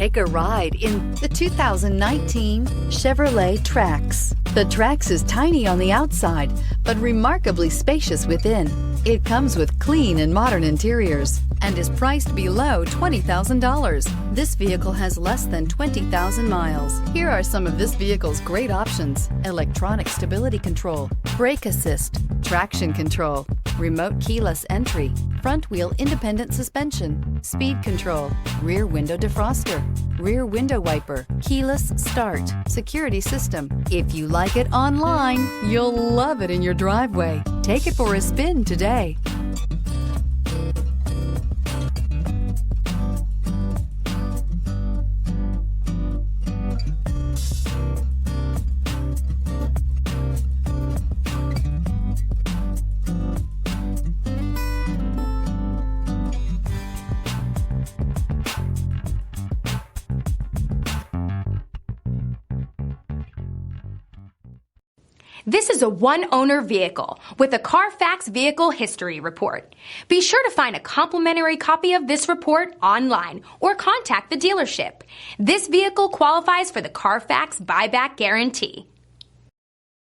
Take a ride in the 2019 Chevrolet Trax. The Trax is tiny on the outside, but remarkably spacious within. It comes with clean and modern interiors and is priced below $20,000. This vehicle has less than 20,000 miles. Here are some of this vehicle's great options: electronic stability control, brake assist, traction control, remote keyless entry, front wheel independent suspension, speed control, rear window defroster, rear window wiper, keyless start, security system. If you like it online, you'll love it in your driveway. Take it for a spin today. This is a one-owner vehicle with a Carfax Vehicle History Report. Be sure to find a complimentary copy of this report online or contact the dealership. This vehicle qualifies for the Carfax Buyback Guarantee.